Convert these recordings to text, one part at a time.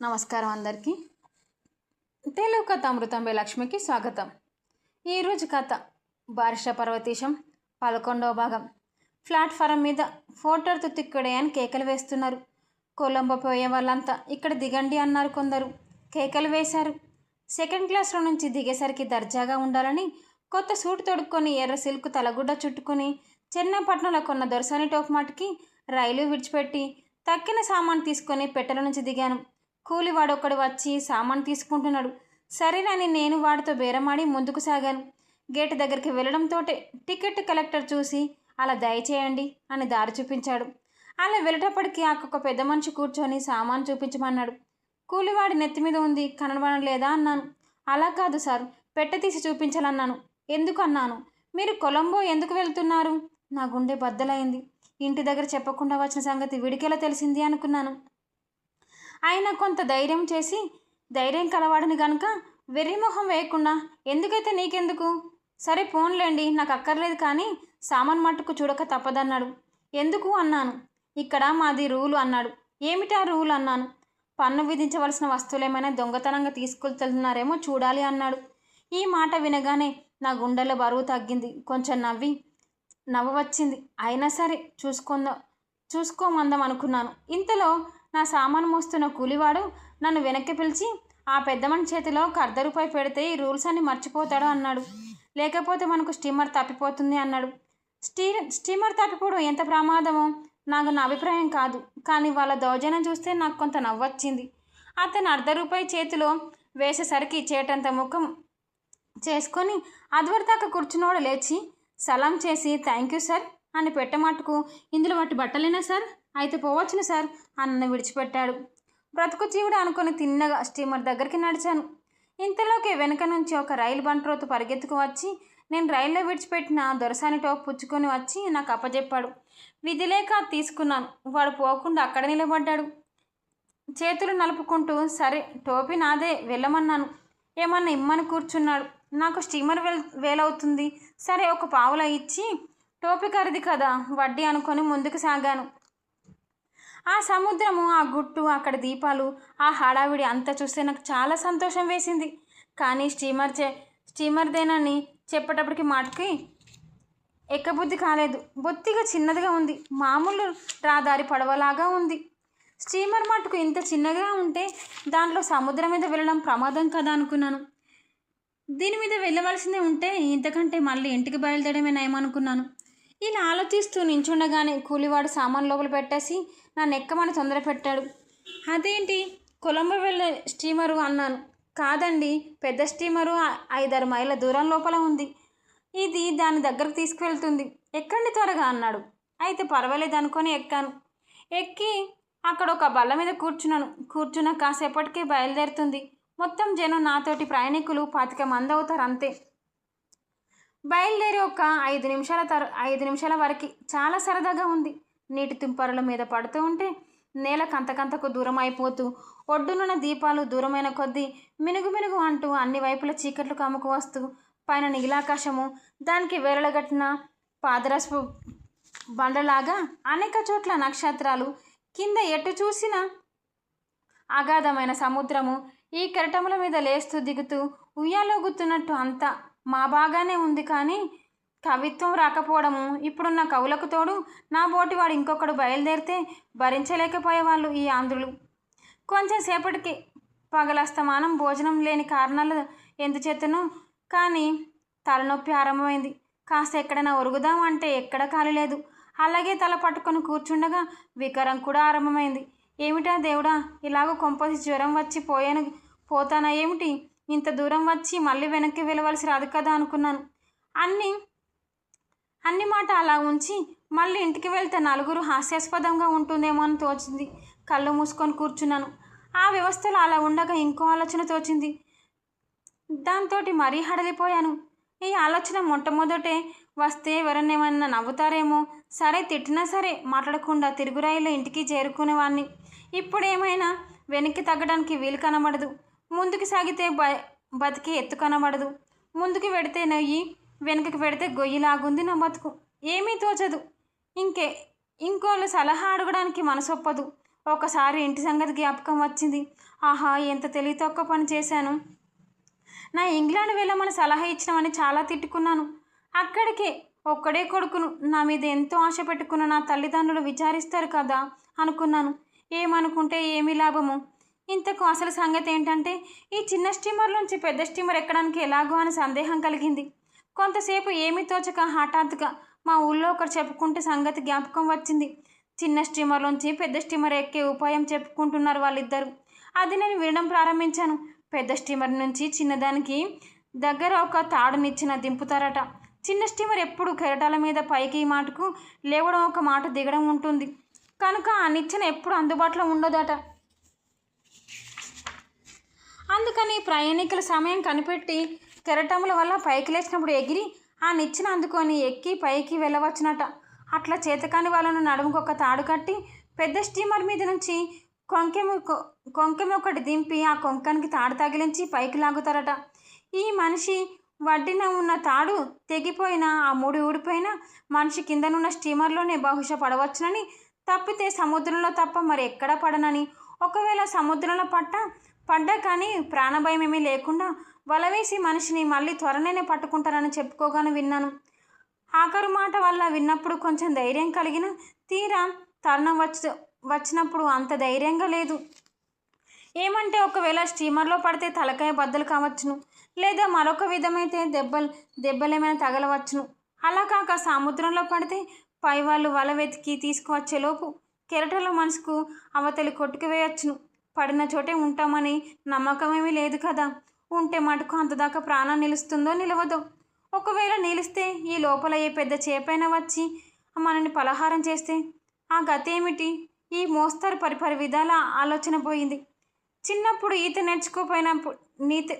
నమస్కారం అందరికీ. తెలుగు కథ అమృతంబే లక్ష్మికి స్వాగతం. ఈరోజు కథ బారిష పర్వతీశం 11వ భాగం. ప్లాట్ఫారం మీద ఫోటోలు తిక్కుడేయని కేకలు వేస్తున్నారు. కొలంబో పోయే వాళ్ళంతా ఇక్కడ దిగండి అన్నారు. కొందరు కేకలు వేశారు. సెకండ్ క్లాస్లో నుంచి దిగేసరికి దర్జాగా ఉండాలని కొత్త సూట్ తొడుక్కొని ఎర్ర సిల్క్ తలగుడ్డ చుట్టుకొని చెన్నపట్నంలో కొన్న దొరసాని టోప్మాటికి రైలు విడిచిపెట్టి తక్కిన సామాను తీసుకొని పెట్టెల నుంచి దిగాను. కూలివాడొక్కడు వచ్చి సామాను తీసుకుంటున్నాడు. సరేనని నేను వాడితో బేరమాడి ముందుకు సాగాను. గేటు దగ్గరికి వెళ్ళడంతో టికెట్ కలెక్టర్ చూసి అలా దయచేయండి అని దారి చూపించాడు. అలా వెళ్ళేటప్పటికి ఒక పెద్ద మనిషి కూర్చొని సామాను చూపించమన్నాడు. కూలివాడి నెత్తి మీద ఉంది, కనబడడం లేదా అన్నాను. అలా కాదు సార్, పెట్టె తీసి చూపించాలన్నాను. ఎందుకు అన్నాను. మీరు కొలంబో ఎందుకు వెళ్తున్నారు? నా గుండె బద్దలైంది. ఇంటి దగ్గర చెప్పకుండా వచ్చిన సంగతి వీడికెలా తెలిసింది అనుకున్నాను. ఆయన కొంత ధైర్యం చేసి, ధైర్యం కలవాడని గనుక వెర్రిమొహం వేయకుండా ఎందుకైతే నీకెందుకు, సరే ఫోన్లేండి, నాకు అక్కర్లేదు, కానీ సామాన్ మట్టుకు చూడక తప్పదన్నాడు. ఎందుకు అన్నాను. ఇక్కడ మాది రూలు అన్నాడు. ఏమిటా రూలు అన్నాను. పన్ను విధించవలసిన వస్తువులేమైనా దొంగతనంగా తీసుకెళ్తున్నారేమో చూడాలి అన్నాడు. ఈ మాట వినగానే నా గుండెలో బరువు తగ్గింది. కొంచెం నవ్వవచ్చింది. అయినా సరే చూసుకోమందాం అనుకున్నాను. ఇంతలో నా సామాను మోస్తున్న కూలివాడు నన్ను వెనక్కి పిలిచి, ఆ పెద్దమని చేతిలో ₹1 పెడితే ఈ రూల్స్ అన్ని మర్చిపోతాడు అన్నాడు. లేకపోతే మనకు స్టీమర్ తప్పిపోతుంది అన్నాడు. స్టీమర్ తప్పిపోవడం ఎంత ప్రమాదమో నాకు నా అభిప్రాయం కాదు, కానీ వాళ్ళ దౌర్జన్యం చూస్తే నాకు కొంత నవ్వొచ్చింది. అతను ₹1 చేతిలో వేసేసరికి చేటంత ముఖం చేసుకొని అదివరదాకా కూర్చున్నవాడు లేచి సలాం చేసి థ్యాంక్ యూ సార్ అని పెట్టమట్టుకు, ఇందులో వాటి బట్టలేనా సార్, అయితే పోవచ్చును సార్ అన్న విడిచిపెట్టాడు. బ్రతుకు జీవుడు అనుకొని తిన్నగా స్టీమర్ దగ్గరికి నడిచాను. ఇంతలోకి వెనుక నుంచి ఒక రైలు బంట్రోతు పరిగెత్తుకు వచ్చి నేను రైల్లో విడిచిపెట్టిన దొరసాని టోప్ పుచ్చుకొని వచ్చి నాకు అప్పచెప్పాడు. విధి లేక తీసుకున్నాను. వాడు పోకుండా అక్కడ నిలబడ్డాడు, చేతులు నలుపుకుంటూ. సరే టోపీ నాదే, వెళ్ళమన్నాను. ఏమన్నా ఇమ్మని కూర్చున్నాడు. నాకు స్టీమర్ వేలవుతుంది, సరే ఒక పావులా ఇచ్చి టోపీ ఖరీదు కదా వడ్డీ అనుకొని ముందుకు సాగాను. ఆ సముద్రము, ఆ గుట్టు, అక్కడ దీపాలు, ఆ హడావిడి అంతా చూస్తే నాకు చాలా సంతోషం వేసింది. కానీ స్టీమర్దేనని చెప్పేటప్పటికి మాటకి ఎక్కబుద్ధి కాలేదు. బొత్తిగా చిన్నదిగా ఉంది, మామూలు రహదారి పడవలాగా ఉంది. స్టీమర్ మటుకు ఇంత చిన్నగా ఉంటే దాంట్లో సముద్రం మీద వెళ్ళడం ప్రమాదం కదా అనుకున్నాను. దీని మీద వెళ్ళవలసిందే ఉంటే ఇంతకంటే మళ్ళీ ఇంటికి బయలుదేరడమే నయమనుకున్నాను. ఇలా ఆలోచిస్తూ నించుండగానే కూలివాడు సామాన్ లోపల పెట్టేసి నన్ను ఎక్కమని తొందర పెట్టాడు. అదేంటి, కొలంబో వెళ్ళే స్టీమరు అన్నాను. కాదండి, పెద్ద స్టీమరు 5-6 మైళ్ళ దూరం లోపల ఉంది. ఇది దాని దగ్గరకు తీసుకువెళ్తుంది, ఎక్కండి త్వరగా అన్నాడు. అయితే పర్వాలేదు అనుకొని ఎక్కాను. ఎక్కి అక్కడ ఒక బల్ల మీద కూర్చున్న కాసేపటికే బయలుదేరుతుంది. మొత్తం జనం నాతోటి ప్రయాణికులు 25 మంది అవుతారు అంతే. బయలుదేరి ఒక 5 నిమిషాల వరకు చాలా సరదాగా ఉంది. నీటి తుంపరుల మీద పడుతూ ఉంటే నేల కంతకంతకు దూరం అయిపోతూ, ఒడ్డునున్న దీపాలు దూరమైన కొద్దీ మినుగు మినుగు అంటూ అన్ని వైపుల చీకట్లు కమ్ముకు వస్తూ, పైన నీలాకాశము, దానికి వేలగట్టిన పాదరసపు బండలాగా అనేక చోట్ల నక్షత్రాలు, కింద ఎటు చూసిన అగాధమైన సముద్రము ఈ కెరటముల మీద లేస్తూ దిగుతూ ఉయ్యాలోగుతున్నట్టు అంతా మా బాగానే ఉంది. కానీ కవిత్వం రాకపోవడము, ఇప్పుడున్న కవులకు తోడు నా బోటివాడు ఇంకొకడు బయలుదేరితే భరించలేకపోయేవాళ్ళు ఈ ఆంధ్రులు. కొంచెం సేపటికి పగలస్తమానం భోజనం లేని కారణాలు ఎందుచేతను కానీ తలనొప్పి ఆరంభమైంది. కాస్త ఎక్కడైనా ఒరుగుదాం అంటే ఎక్కడ ఖాళీ లేదు. అలాగే తల పట్టుకొని కూర్చుండగా వికారం కూడా ఆరంభమైంది. ఏమిటా దేవుడా, ఇలాగో కొంపసి జ్వరం వచ్చి పోతానా ఏమిటి, ఇంత దూరం వచ్చి మళ్ళీ వెనక్కి వెళ్ళవలసి రాదు కదా అనుకున్నాను. అన్ని మాట అలా ఉంచి మళ్ళీ ఇంటికి వెళ్తే నలుగురు హాస్యాస్పదంగా ఉంటుందేమో అని తోచింది. కళ్ళు మూసుకొని కూర్చున్నాను. ఆ వ్యవస్థలో అలా ఉండగా ఇంకో ఆలోచన తోచింది. దాంతో మరీ హడలిపోయాను. ఈ ఆలోచన మొట్టమొదటే వస్తే ఎవరన్నేమన్నా నవ్వుతారేమో, సరే తిట్టినా సరే మాట్లాడకుండా తిరుగురాయిలో ఇంటికి చేరుకునేవాడిని. ఇప్పుడేమైనా వెనక్కి తగ్గడానికి వీలు కనబడదు, ముందుకు సాగితే బతికి ఎత్తు కనబడదు. ముందుకు పెడితే నొయ్యి, వెనుకకి పెడితే గొయ్యిలాగుంది నా బతుకు. ఏమీ తోచదు. ఇంకోళ్ళు సలహా అడగడానికి మనసొప్పదు. ఒకసారి ఇంటి సంగతి జ్ఞాపకం వచ్చింది. ఆహా, ఎంత తెలివి తక్కువ పని చేశాను. నా ఇంగ్లాండ్ వెళ్ళమని సలహా ఇచ్చినామని చాలా తిట్టుకున్నాను. అక్కడికే ఒక్కడే కొడుకును, నా మీద ఎంతో ఆశ పెట్టుకున్న నా తల్లిదండ్రులు విచారిస్తారు కదా అనుకున్నాను. ఏమనుకుంటే ఏమీ లాభము. ఇంతకు అసలు సంగతి ఏంటంటే, ఈ చిన్న స్టీమర్ నుంచి పెద్ద స్టీమర్ ఎక్కడానికి ఎలాగో అని సందేహం కలిగింది. కొంతసేపు ఏమీ తోచక హఠాత్తుగా మా ఊళ్ళో ఒకరు చెప్పుకుంటే సంగతి జ్ఞాపకం వచ్చింది. చిన్న స్టీమర్లోంచి పెద్ద స్టీమర్ ఎక్కే ఉపాయం చెప్పుకుంటున్నారు వాళ్ళిద్దరు. అది నేను వినడం ప్రారంభించాను. పెద్ద స్టీమర్ నుంచి చిన్నదానికి దగ్గర ఒక తాడునిచ్చిన దింపుతారట. చిన్న స్టీమర్ ఎప్పుడు కెరటాల మీద పైకి మాటకు లేవడం, ఒక మాట దిగడం ఉంటుంది కనుక ఆ నిచ్చెన ఎప్పుడు అందుబాటులో ఉండదట. అందుకని ప్రయాణికుల సమయం కనిపెట్టి కెరటముల వల్ల పైకి లేచినప్పుడు ఎగిరి ఆ నిచ్చెన అందుకొని ఎక్కి పైకి వెళ్ళవచ్చునట. అట్లా చేతకాని వాళ్ళను నడుముకు ఒక తాడు కట్టి పెద్ద స్టీమర్ మీద నుంచి కొంకెం ఒకటి దింపి ఆ కొంకానికి తాడు తగిలించి పైకి లాగుతారట. ఈ మనిషి వడ్డిన ఉన్న తాడు తెగిపోయినా, ఆ ముడి ఊడిపోయినా మనిషి కిందనున్న స్టీమర్లోనే బహుశా పడవచ్చునని, తప్పితే సముద్రంలో తప్ప మరి ఎక్కడా పడనని, ఒకవేళ సముద్రంలో పడ్డా కానీ ప్రాణభయం ఏమీ లేకుండా వలవేసి మనిషిని మళ్ళీ త్వరనే పట్టుకుంటారని చెప్పుకోగానే విన్నాను. ఆఖరు మాట వల్ల విన్నప్పుడు కొంచెం ధైర్యం కలిగిన, తీరా తరుణం వచ్చినప్పుడు అంత ధైర్యంగా లేదు. ఏమంటే ఒకవేళ స్టీమర్లో పడితే తలకాయ బద్దలు కావచ్చును, లేదా మరొక విధమైతే దెబ్బలేమైనా తగలవచ్చును. అలా కాక సముద్రంలో పడితే పైవాళ్ళు వల వెతికి తీసుకువచ్చేలోపు కెరటలో మనసుకు అవతలి కొట్టుకువేయచ్చును. పడిన చోటే ఉంటామని నమ్మకమేమీ లేదు కదా. ఉంటే మటుకు అంతదాకా ప్రాణం నిలుస్తుందో నిలవదో. ఒకవేళ నిలిస్తే ఈ లోపల ఏ పెద్ద చేపైనా వచ్చి మనని పలహారం చేస్తే ఆ గతేమిటి? ఈ మోస్తరు పరిపరి విధాల ఆలోచన పోయింది. చిన్నప్పుడు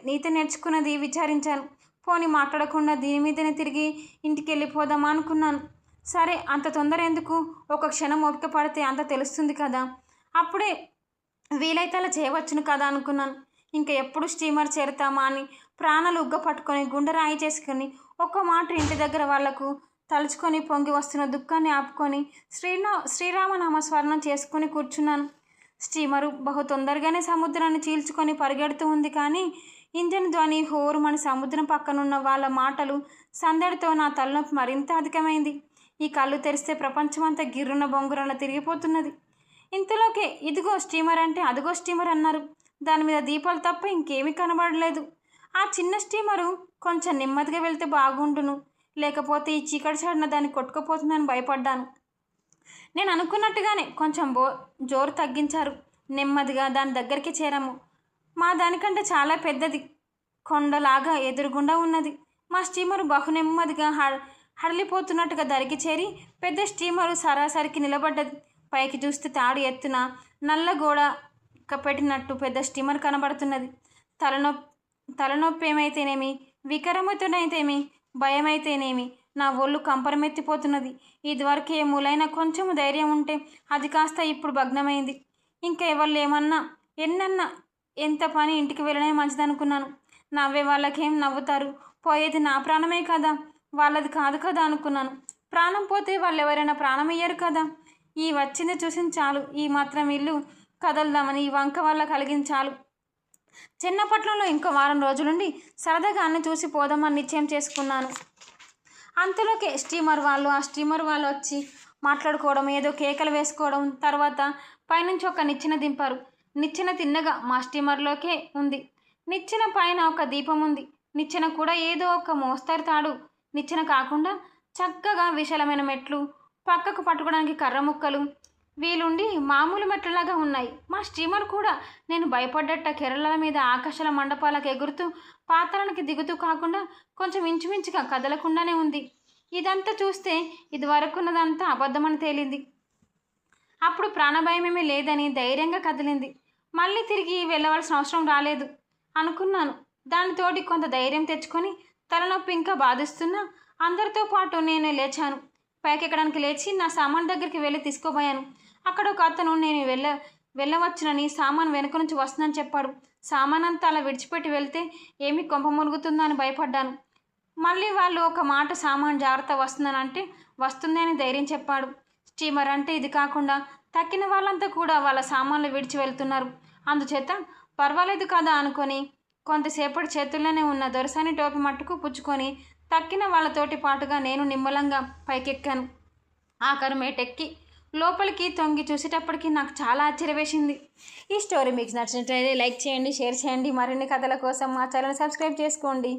ఈత నేర్చుకున్నది విచారించాను. పోని మాట్లాడకుండా దీని మీదనే తిరిగి ఇంటికి వెళ్ళిపోదామా అనుకున్నాను. సరే, అంత తొందర ఎందుకు? ఒక క్షణం ఓపిక పడితే అంత తెలుస్తుంది కదా, అప్పుడే వీలైతే అలా చేయవచ్చును కదా అనుకున్నాను. ఇంకా ఎప్పుడు స్టీమర్ చేరుతామా అని ప్రాణాలు ఉగ్గ పట్టుకొని గుండెరాయి చేసుకొని ఒక్క మాట ఇంటి దగ్గర వాళ్లకు తలుచుకొని పొంగి వస్తున్న దుఃఖాన్ని ఆపుకొని శ్రీరామనామస్మరణం చేసుకొని కూర్చున్నాను. స్టీమరు బహు తొందరగానే సముద్రాన్ని చీల్చుకొని పరిగెడుతూ ఉంది. కానీ ఇంజన్ ధ్వని, హోరు మన సముద్రం పక్కనున్న వాళ్ళ మాటలు సందడితో నా తలనొప్పి మరింత అధికమైంది. ఈ కళ్ళు తెరిస్తే ప్రపంచమంతా గిర్రున బొంగురన తిరిగిపోతున్నది. ఇంతలోకే ఇదిగో స్టీమర్ అంటే అదిగో స్టీమర్ అన్నారు. దాని మీద దీపాలు తప్ప ఇంకేమీ కనబడలేదు. ఆ చిన్న స్టీమరు కొంచెం నెమ్మదిగా వెళ్తే బాగుండును, లేకపోతే ఈ చీకటి చాటున దాన్ని కొట్టుకుపోతుందని భయపడ్డాను. నేను అనుకున్నట్టుగానే కొంచెం జోరు తగ్గించారు. నెమ్మదిగా దాని దగ్గరికి చేరాము. మా దానికంటే చాలా పెద్దది, కొండలాగా ఎదురుగుండా ఉన్నది. మా స్టీమరు బహు నెమ్మదిగా హడలిపోతున్నట్టుగా దరికి చేరి పెద్ద స్టీమరు సరాసరికి నిలబడ్డది. పైకి చూస్తే తాడు ఎత్తున నల్ల గోడ పెట్టినట్టు పెద్ద స్టీమర్ కనబడుతున్నది. తలనొప్పి ఏమైతేనేమి, వికరమతుడైతేమి, భయమైతేనేమి నా ఒళ్ళు కంపరమెత్తిపోతున్నది. ఇదివరకు ఏ మూలైనా కొంచెం ధైర్యం ఉంటే అది కాస్త ఇప్పుడు భగ్నమైంది. ఇంకా ఎవరు ఎన్నన్నా ఎంత పని ఇంటికి వెళ్ళడమే మంచిదనుకున్నాను. నవ్వే వాళ్ళకేం నవ్వుతారు, పోయేది నా ప్రాణమే కదా, వాళ్ళది కాదు కదా అనుకున్నాను. ప్రాణం పోతే వాళ్ళు ఎవరైనా ప్రాణం ఇయ్యరు కదా. ఈ వచ్చింది చూసింది చాలు, ఈ మాత్రం ఇల్లు కదలదామని ఈ వంక వల్ల కలిగింది చాలు. చిన్నపట్నంలో ఇంకో వారం రోజులుండి సరదాగా అన్ని చూసి పోదామని నిశ్చయం చేసుకున్నాను. అంతలోకే ఆ స్టీమర్ వాళ్ళు వచ్చి మాట్లాడుకోవడం, ఏదో కేకలు వేసుకోవడం, తర్వాత పైనుంచి ఒక నిచ్చెన దింపారు. నిచ్చెన తిన్నగా మా స్టీమర్లోకే ఉంది. నిచ్చెన పైన ఒక దీపం ఉంది. నిచ్చెన కూడా ఏదో ఒక మోస్తరు తాడు నిచ్చెన కాకుండా చక్కగా విశాలమైన మెట్లు, పక్కకు పట్టుకోవడానికి కర్ర ముక్కలు వీలుండి మామూలు మెట్లలాగా ఉన్నాయి. మా స్టీమర్ కూడా నేను భయపడ్డట్ట కేరళల మీద ఆకాశాల మండపాలకు ఎగురుతూ పాతాళానికి దిగుతూ కాకుండా కొంచెం ఇంచుమించుగా కదలకుండానే ఉంది. ఇదంతా చూస్తే ఇది వరకున్నదంతా అబద్ధమని తేలింది. అప్పుడు ప్రాణభయమేమీ లేదని ధైర్యంగా కదిలింది. మళ్ళీ తిరిగి వెళ్ళవలసిన అవసరం రాలేదు అనుకున్నాను. దానితోటి కొంత ధైర్యం తెచ్చుకొని తలనొప్పి ఇంకా బాధిస్తున్నా అందరితో పాటు నేను లేచాను. పైకెక్కడానికి లేచి నా సామాన్ దగ్గరికి వెళ్ళి తీసుకోబోయాను. అక్కడ ఒక అతను నేను వెళ్ళవచ్చునని, సామాన్ వెనుక నుంచి వస్తుందని చెప్పాడు. సామాన్ అంతా అలా విడిచిపెట్టి వెళ్తే ఏమి కొంప మునుగుతుందో అని భయపడ్డాను. మళ్ళీ వాళ్ళు ఒక మాట సామాన్ జాగ్రత్త వస్తుందని అంటే వస్తుంది అని ధైర్యం చెప్పాడు. స్టీమర్ అంటే ఇది కాకుండా తక్కిన వాళ్ళంతా కూడా వాళ్ళ సామాన్లు విడిచి వెళ్తున్నారు. అందుచేత పర్వాలేదు కదా అనుకొని కొంతసేపటి చేతుల్లోనే ఉన్న దొరసాని టోపి మట్టుకు పుచ్చుకొని తక్కిన వాళ్ళతోటి పాటుగా నేను నిమ్మలంగా పైకెక్కాను. ఆఖరు మేటెక్కి లోపలికి తొంగి చూసేటప్పటికి నాకు చాలా ఆశ్చర్య వేసింది. ఈ స్టోరీ మీకు నచ్చినట్లయితే లైక్ చేయండి, షేర్ చేయండి. మరిన్ని కథల కోసం మా ఛానల్ సబ్స్క్రైబ్ చేసుకోండి.